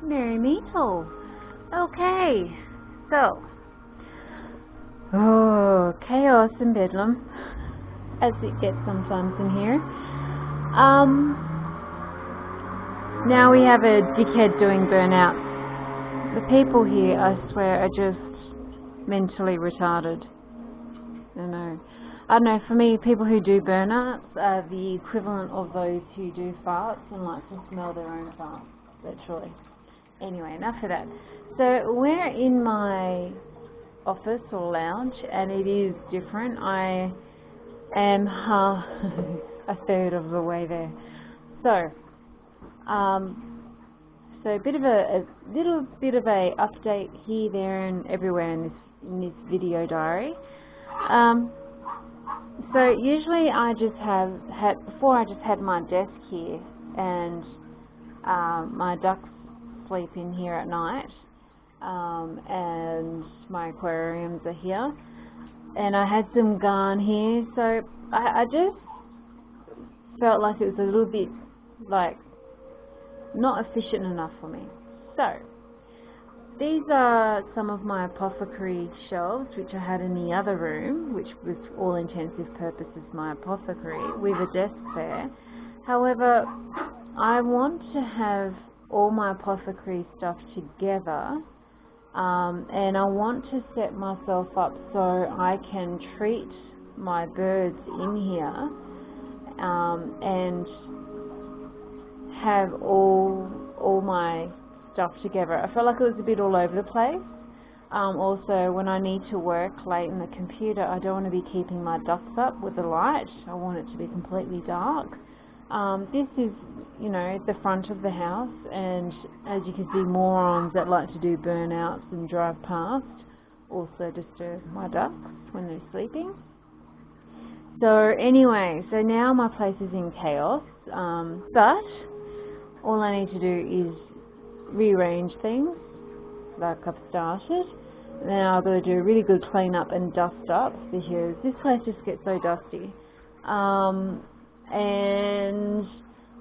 Merry Meetle. Okay, so, oh, chaos and bedlam, as it gets sometimes in here. Now we have a dickhead doing burnouts. The people here, I swear, are just mentally retarded. I don't know, for me, people who do burnouts are the equivalent of those who do farts and like to smell their own farts, literally. Anyway, enough of that. So we're in my office or lounge, and it is different. I am a third of the way there. So a little bit of a update here, there, and everywhere in this video diary. So usually I just before I just had my desk here, and my ducks sleep in here at night, and my aquariums are here, and I had some garn here, so I just felt like it was a little bit like not efficient enough for me. So these are some of my apothecary shelves which I had in the other room, which was all intensive purposes my apothecary, with a desk there. However, I want to have all my apothecary stuff together, and I want to set myself up so I can treat my birds in here, and have all my stuff together. I felt like it was a bit all over the place. Also, when I need to work late in the computer, I don't want to be keeping my ducks up with the light. I want it to be completely dark. This is, the front of the house, and as you can see, morons that like to do burnouts and drive past also disturb my ducks when they're sleeping. So anyway, so now my place is in chaos, but all I need to do is rearrange things like I've started. Now I've got to do a really good clean up and dust up, because this place just gets so dusty. And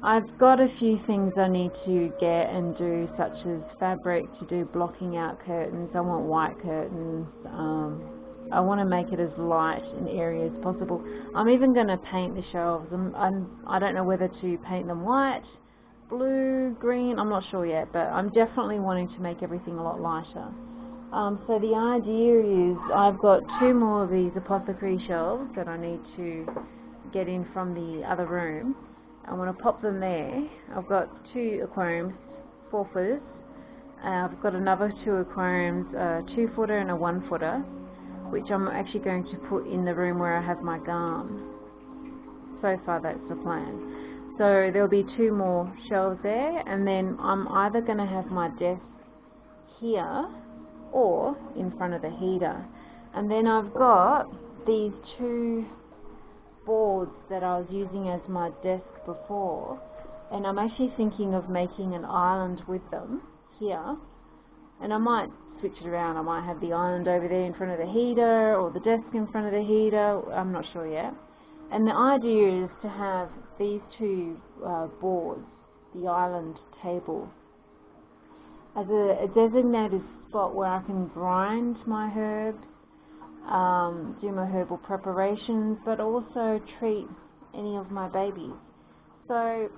I've got a few things I need to get and do, such as fabric to do blocking out curtains. I want white curtains. I want to make it as light and airy as possible. I'm even going to paint the shelves. I don't know whether to paint them white, blue, green, I'm not sure yet, but I'm definitely wanting to make everything a lot lighter. So the idea is I've got 2 more of these apothecary shelves that I need to get in from the other room. I want to pop them there. I've got 2 aquariums, 4-footers. I've got another 2 aquariums, a 2-footer and a 1-footer, which I'm actually going to put in the room where I have my garn. So far that's the plan. So there'll be 2 more shelves there, and then I'm either going to have my desk here or in front of the heater. And then I've got these 2 boards that I was using as my desk before, and I'm actually thinking of making an island with them here, and I might switch it around. I might have the island over there in front of the heater, or the desk in front of the heater, I'm not sure yet. And the idea is to have these 2 boards, the island table, as a designated spot where I can grind my herbs, do my herbal preparations, but also treat any of my babies. So a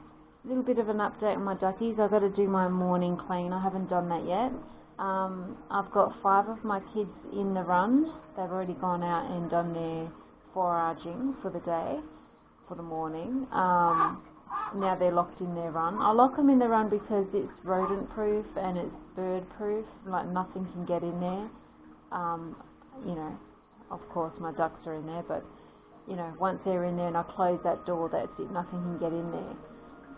little bit of an update on my duckies. I've got to do my morning clean. I haven't done that yet. I've got 5 of my kids in the run. They've already gone out and done their foraging for the day, for the morning. Now they're locked in their run. I lock them in the run because it's rodent proof and it's bird proof, like nothing can get in there. Of course my ducks are in there, but once they're in there and I close that door, that's it, nothing can get in there.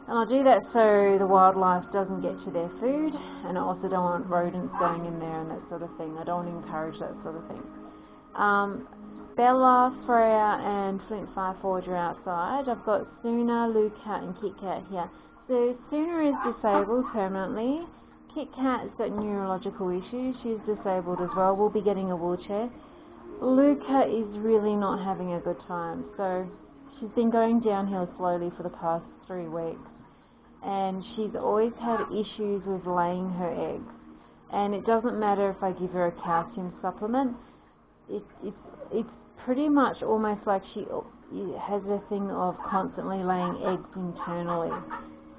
And I do that so the wildlife doesn't get to their food, and I also don't want rodents going in there and that sort of thing. I don't want to encourage that sort of thing. Bella, Freya and Flint Fireforge are outside. I've got Suna, Leukas and Kit Kat here. So Suna is disabled permanently. Kit Kat's got neurological issues. She's disabled as well. We'll be getting a wheelchair. Leukas is really not having a good time. So she's been going downhill slowly for the past 3 weeks. and she's always had issues with laying her eggs. And it doesn't matter if I give her a calcium supplement, it's pretty much almost like she has a thing of constantly laying eggs internally.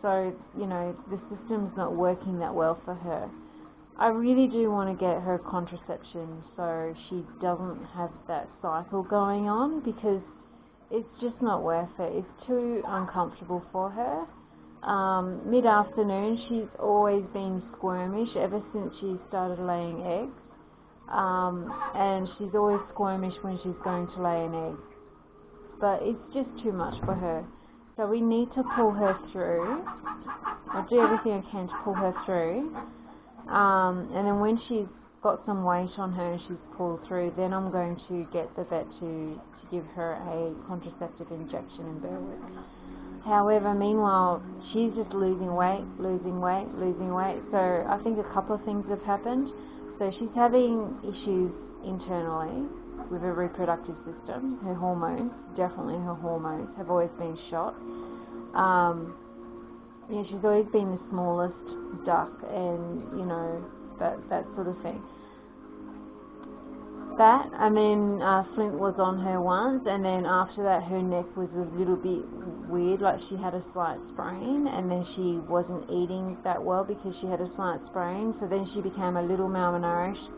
So, you know, the system's not working that well for her. I really do want to get her contraception so she doesn't have that cycle going on, because it's just not worth it. It's too uncomfortable for her. Mid-afternoon, she's always been squirmish ever since she started laying eggs. And she's always squirmish when she's going to lay an egg. But it's just too much for her. So we need to pull her through. I'll do everything I can to pull her through. And then when she's got some weight on her and she's pulled through, then I'm going to get the vet to give her a contraceptive injection in Berwick. However, meanwhile, she's just losing weight. So I think a couple of things have happened. So she's having issues internally with her reproductive system. Her hormones, definitely her hormones, have always been shot. Yeah, she's always been the smallest duck, and you know, that sort of thing. That, and then Flint was on her once, and then after that her neck was a little bit weird, like she had a slight sprain, and then she wasn't eating that well because she had a slight sprain, so then she became a little malnourished.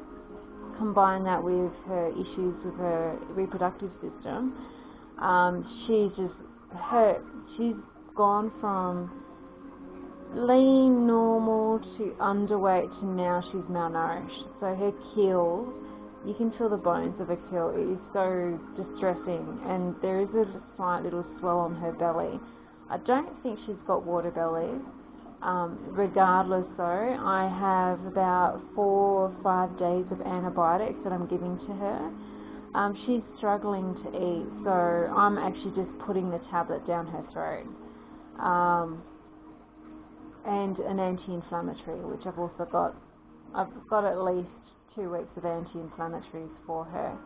Combine that with her issues with her reproductive system, she's gone from lean, normal to underweight to now she's malnourished. So her keel, you can feel the bones of her keel. It is so distressing, and there is a slight little swell on her belly. I don't think she's got water belly. Regardless though, I have about 4 or 5 days of antibiotics that I'm giving to her. She's struggling to eat, so I'm actually just putting the tablet down her throat. And an anti-inflammatory, which I've also got. I've got at least 2 weeks of anti-inflammatories for her.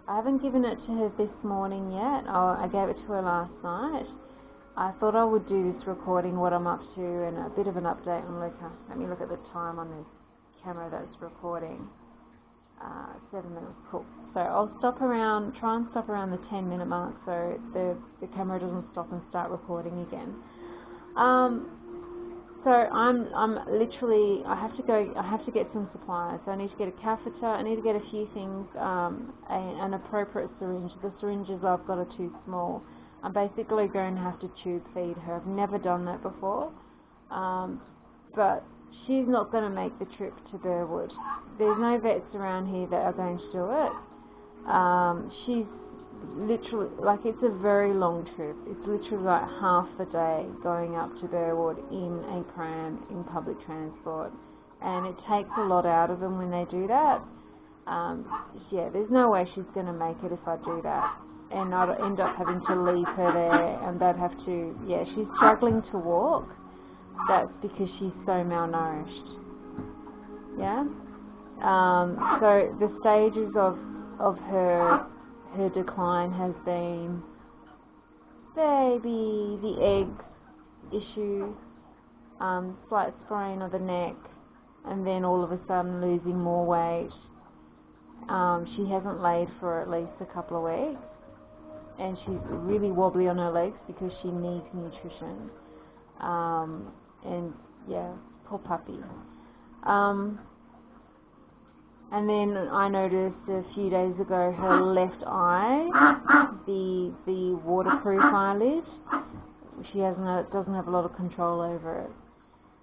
I haven't given it to her this morning yet. I gave it to her last night. I thought I would do this recording, what I'm up to, and a bit of an update on Leukas. Let me look at the time on this camera that's recording. 7 minutes, cool. So I'll try and stop around the 10-minute mark so the camera doesn't stop and start recording again. So I'm literally, I have to get some supplies. So I need to get a catheter, I need to get a few things, an appropriate syringe. The syringes I've got are too small. I'm basically going to have to tube feed her. I've never done that before, but she's not going to make the trip to Burwood. There's no vets around here that are going to do it. She's literally, like, it's a very long trip. It's literally like half the day going up to Burwood in a pram, in public transport, and it takes a lot out of them when they do that. Yeah, there's no way she's going to make it if I do that, and I'd end up having to leave her there, and they'd have to, yeah, she's struggling to walk. That's because she's so malnourished. Yeah. So the stages of her decline has been baby, the eggs issue, slight sprain of the neck, and then all of a sudden losing more weight. She hasn't laid for at least a couple of weeks, and she's really wobbly on her legs because she needs nutrition. And yeah, poor puppy. And then I noticed a few days ago her left eye, the waterproof eyelid, she doesn't have a lot of control over it.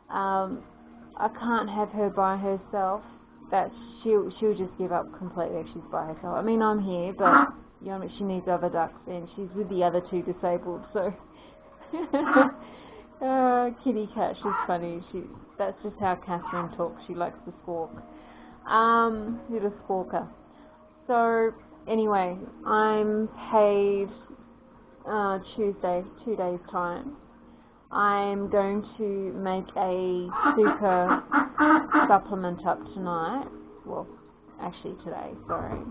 I can't have her by herself. She'll just give up completely if she's by herself. I mean, I'm here, but you know, she needs other ducks, and she's with the other 2 disabled. So, kitty cat, she's funny. That's just how Catherine talks. She likes to squawk. Little squawker. So anyway, I'm paid Tuesday, 2 days time. I'm going to make a super supplement up tonight. Well, actually today, sorry.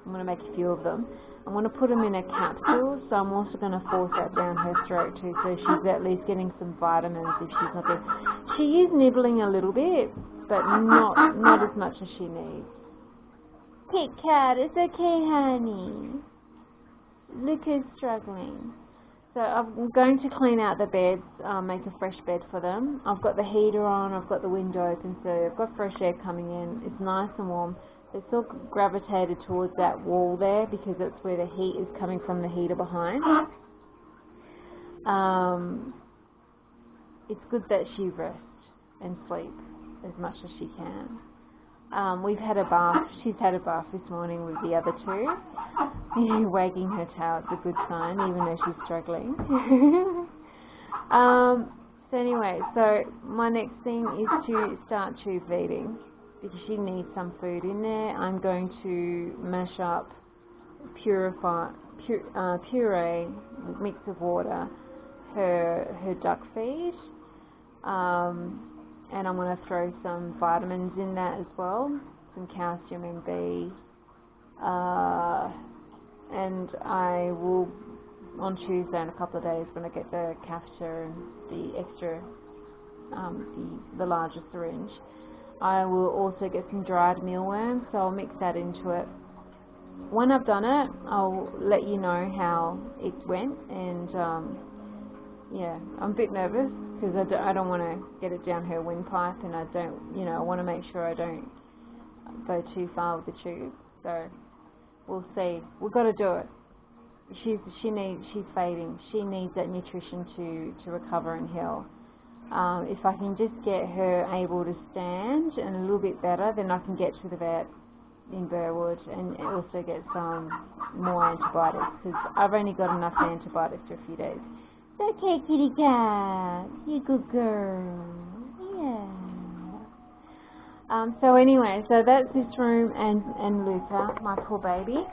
I'm going to make a few of them. I'm going to put them in a capsule, so I'm also going to force that down her throat too, so she's at least getting some vitamins if she's not there. She is nibbling a little bit, but not as much as she needs. Kit Kat, it's okay, honey. Leukas struggling. So I'm going to clean out the beds, make a fresh bed for them. I've got the heater on, I've got the window open, so I've got fresh air coming in. It's nice and warm. It's all gravitated towards that wall there because that's where the heat is coming from, the heater behind. It's good that she rests and sleep as much as she can. We've had a bath. She's had a bath this morning with the other two. Wagging her tail, it's a good sign, even though she's struggling. So anyway, so my next thing is to start tube feeding because she needs some food in there. I'm going to mash up, puree, mix of water, her duck feed. And I'm going to throw some vitamins in that as well, some calcium and B. And I will, on Tuesday in a couple of days when I get the catheter and the extra, the larger syringe, I will also get some dried mealworms, so I'll mix that into it. When I've done it, I'll let you know how it went, and yeah, I'm a bit nervous because I don't want to get it down her windpipe, and I don't, I want to make sure I don't go too far with the tube. So we'll see. We've got to do it. She's fading. She needs that nutrition to recover and heal. If I can just get her able to stand and a little bit better, then I can get to the vet in Burwood and also get some more antibiotics because I've only got enough antibiotics for a few days. It's okay, kitty cat. You're a good girl. Yeah. So anyway, so that's this room and Luca, my poor baby.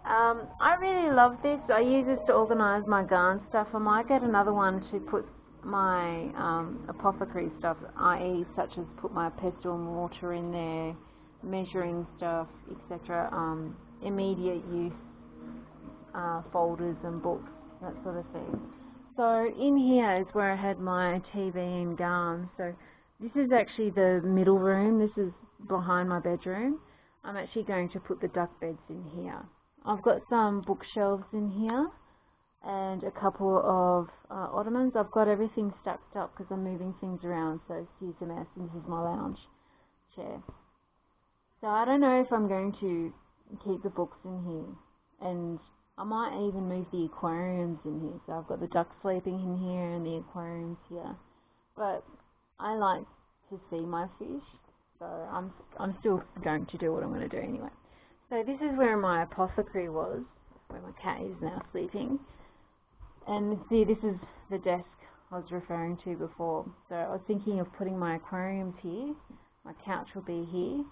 I really love this. I use this to organise my garn stuff. I might get another one to put my apothecary stuff, i.e. such as put my pestle and mortar in there, measuring stuff, etc. Immediate use folders and books, that sort of thing. So in here is where I had my TV and garn. So this is actually the middle room. This is behind my bedroom. I'm actually going to put the duck beds in here. I've got some bookshelves in here and a couple of ottomans. I've got everything stacked up because I'm moving things around, so excuse the mess. And this is my lounge chair. So I don't know if I'm going to keep the books in here, and I might even move the aquariums in here. So I've got the ducks sleeping in here and the aquariums here. But I like to see my fish, so I'm still going to do what I'm going to do anyway. So this is where my apothecary was, where my cat is now sleeping. And see, this is the desk I was referring to before. So I was thinking of putting my aquariums here. My couch will be here.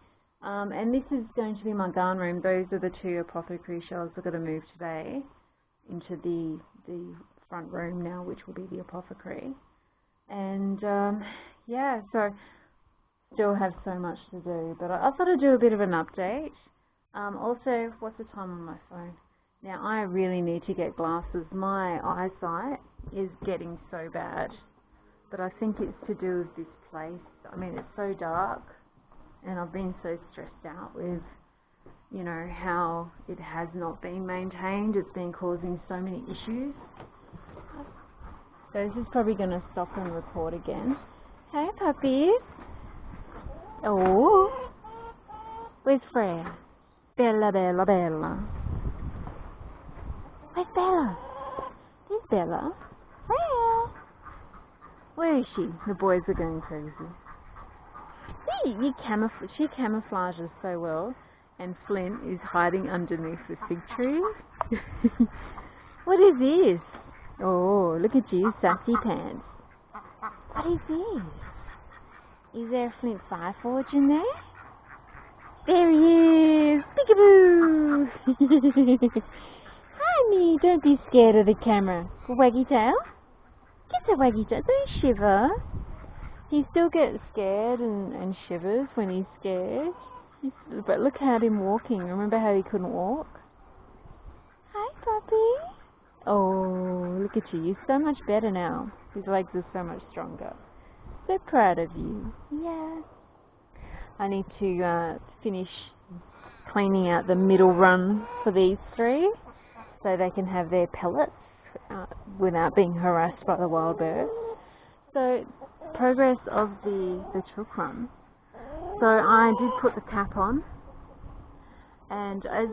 And this is going to be my garn room. Those are the two apothecary shelves I've got to move today into the front room now, which will be the apothecary. And yeah, so still have so much to do. But I thought I'd do a bit of an update. Also, what's the time on my phone? Now, I really need to get glasses. My eyesight is getting so bad. But I think it's to do with this place. I mean, it's so dark. And I've been so stressed out with, how it has not been maintained. It's been causing so many issues. So this is probably going to stop and record again. Hey, puppies. Oh. Where's Freya? Bella, Bella, Bella. Where's Bella? There's Bella. Freya. Where is she? The boys are going crazy. See, she camouflages so well, and Flint is hiding underneath the fig tree. What is this? Oh, look at you, sassy pants. What is this? Is there a Flint Fireforge in there? There he is! Peekaboo! Honey, don't be scared of the camera. Waggy tail? Get the waggy tail, don't shiver. He still gets scared and shivers when he's scared. But look at him walking. Remember how he couldn't walk? Hi, puppy. Oh, look at you. You're so much better now. His legs are so much stronger. So proud of you. Yeah. I need to finish cleaning out the middle run for these three so they can have their pellets without being harassed by the wild birds. So, progress of the chookrun. So I did put the cap on, and as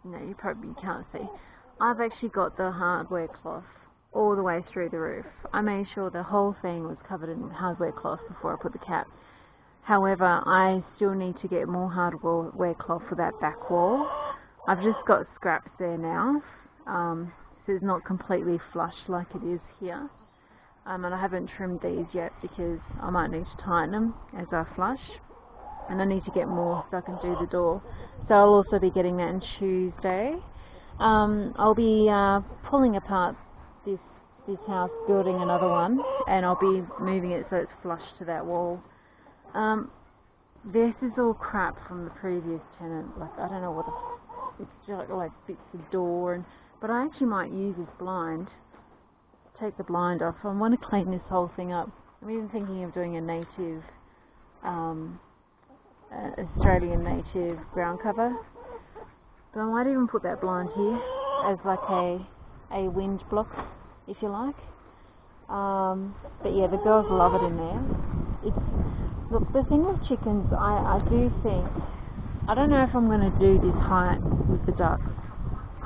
you probably can't see, I've actually got the hardware cloth all the way through the roof. I made sure the whole thing was covered in hardware cloth before I put the cap. However, I still need to get more hardware cloth for that back wall. I've just got scraps there now, so it's not completely flush like it is here. And I haven't trimmed these yet because I might need to tighten them as I flush. And I need to get more so I can do the door. So I'll also be getting that on Tuesday. I'll be pulling apart this house, building another one, and I'll be moving it so it's flush to that wall. This is all crap from the previous tenant. Like, I don't know what it's just like bits of door, but I actually might use this blind. Take the blind off. I want to clean this whole thing up. I'm even thinking of doing a native, Australian native ground cover. But I might even put that blind here as like a wind block, if you like. But yeah, the girls love it in there. Look, the thing with chickens, I do think, I don't know if I'm going to do this height with the ducks,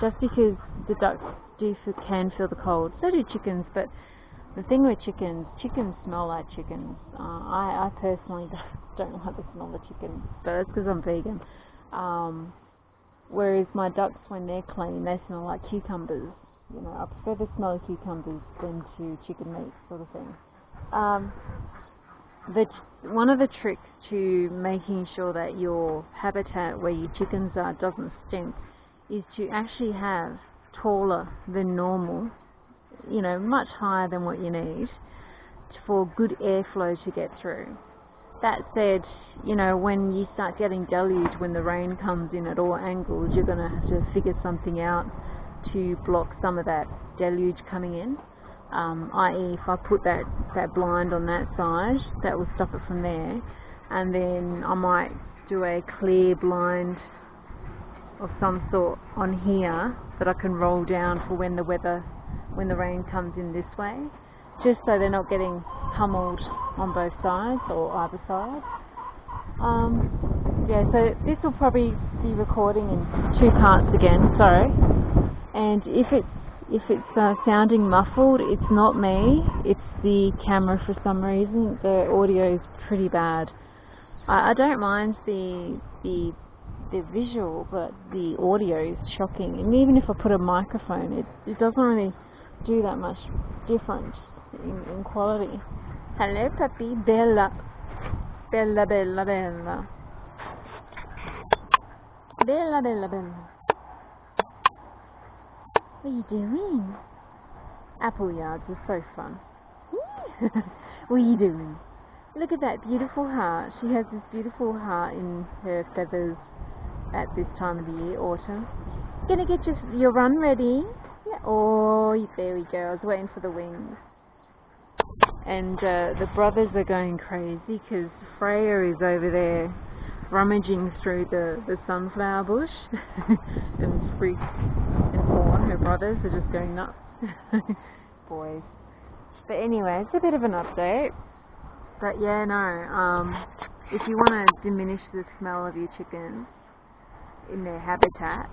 just because the ducks can feel the cold. So do chickens, but the thing with chickens smell like chickens. I personally don't like the smell of chicken, but that's because I'm vegan. Whereas my ducks, when they're clean, they smell like cucumbers. I prefer the smell of cucumbers than to chicken meat, sort of thing. One of the tricks to making sure that your habitat where your chickens are doesn't stink is to actually have taller than normal, much higher than what you need for good airflow to get through. That said, when you start getting deluged, when the rain comes in at all angles, you're going to have to figure something out to block some of that deluge coming in. I.e. if I put that blind on that side, that will stop it from there, and then I might do a clear blind of some sort on here that I can roll down for when the rain comes in this way, just so they're not getting pummeled on both sides or either side. Yeah, so this will probably be recording in 2 parts again, sorry. And if it's sounding muffled, it's not me, it's the camera for some reason. The audio is pretty bad. I don't mind the visual, but the audio is shocking. And even if I put a microphone, it doesn't really do that much difference in quality. Hello, puppy. Bella. Bella, Bella, Bella. Bella, Bella, Bella. What are you doing? Apple yards are so fun. What are you doing? Look at that beautiful heart. She has this beautiful heart in her feathers at this time of the year, autumn. Gonna get your run ready? Yeah. Oh, there we go. I was waiting for the wings. And the brothers are going crazy because Freya is over there rummaging through the sunflower bush. And Sprig and Fawn, her brothers, are just going nuts. Boys. But anyway, it's a bit of an update. But yeah, no, if you want to diminish the smell of your chickens in their habitat,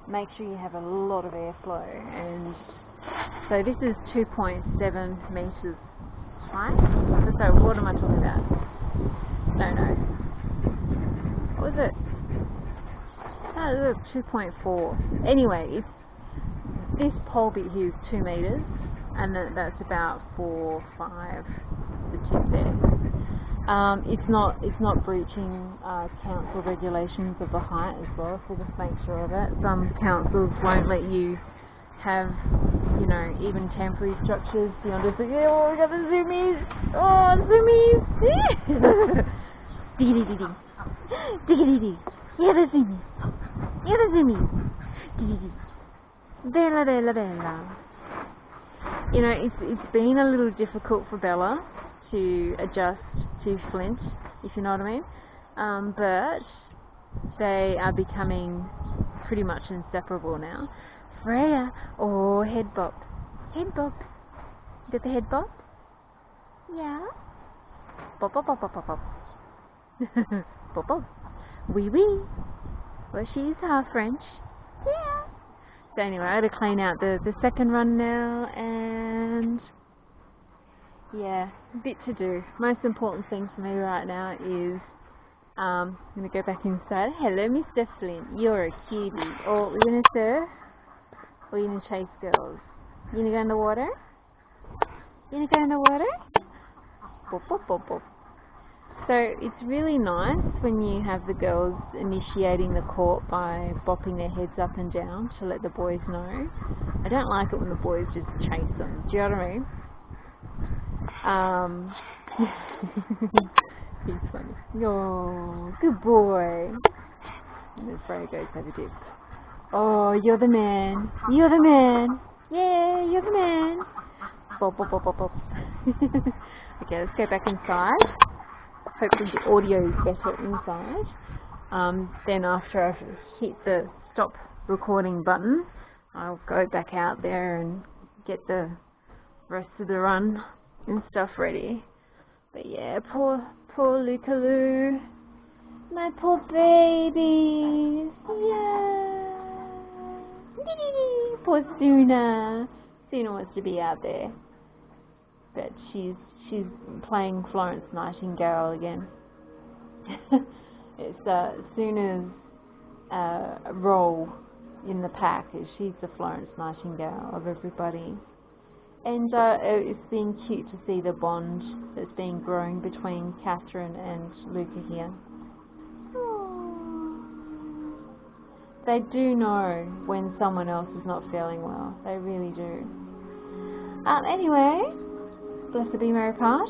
make sure you have a lot of airflow. And so this is 2.7 meters height. So what am I talking about? No. What was it? Oh, it was 2.4. Anyway, this pole bit here is 2 meters, and that's about 4 or 5. The tip there. It's not breaching council regulations of the height as well, so just make sure of that. Some councils won't let you have, even temporary structures beyond just we got the zoomies. Oh, zoomies! Diggity-dee. Hear the zoomies. Hear the zoomies. Diggity. Bella, Bella, Bella. You know, it's been a little difficult for Bella to adjust to Flint, if you know what I mean. But they are becoming pretty much inseparable now. Freya, oh, head bop. Head bop. Got the head bop? Yeah. Bop, bop, bop, bop, bop, bop. Bop, bop. Wee wee. Well, she's half French. Yeah. So anyway, I gotta clean out the second run now, and yeah, a bit to do. Most important thing for me right now is I'm gonna go back inside. Hello, Mr. Flint. You're a cutie. Oh, we're gonna surf, or you're gonna chase girls? You gonna go in the water? You gonna go in the water? Bop, bop, bop, bop. So it's really nice when you have the girls initiating the court by bopping their heads up and down to let the boys know. I don't like it when the boys just chase them. Do you know what I mean? He's funny. Oh, good boy. And then Freya goes have a dip. Oh, you're the man. You're the man. Yeah, you're the man. Bop, bop, bop, bop, bop. Okay, let's go back inside. Hopefully the audio is better inside. Then after I've hit the stop recording button, I'll go back out there and get the rest of the run and stuff ready. But yeah, poor Leukaloo. My poor babies. Yeah. Poor Suna. Suna wants to be out there, but she's playing Florence Nightingale again. It's Suna's role in the pack is she's the Florence Nightingale of everybody. And it's been cute to see the bond that's been growing between Catherine and Leuka here. Aww. They do know when someone else is not feeling well. They really do. Anyway, blessed be Mary Part.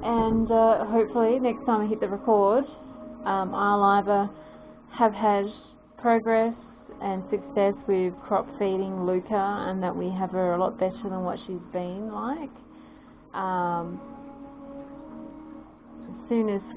And hopefully next time I hit the record, I'll either have had progress and success with crop feeding Leuka, and that we have her a lot better than what she's been like. As soon as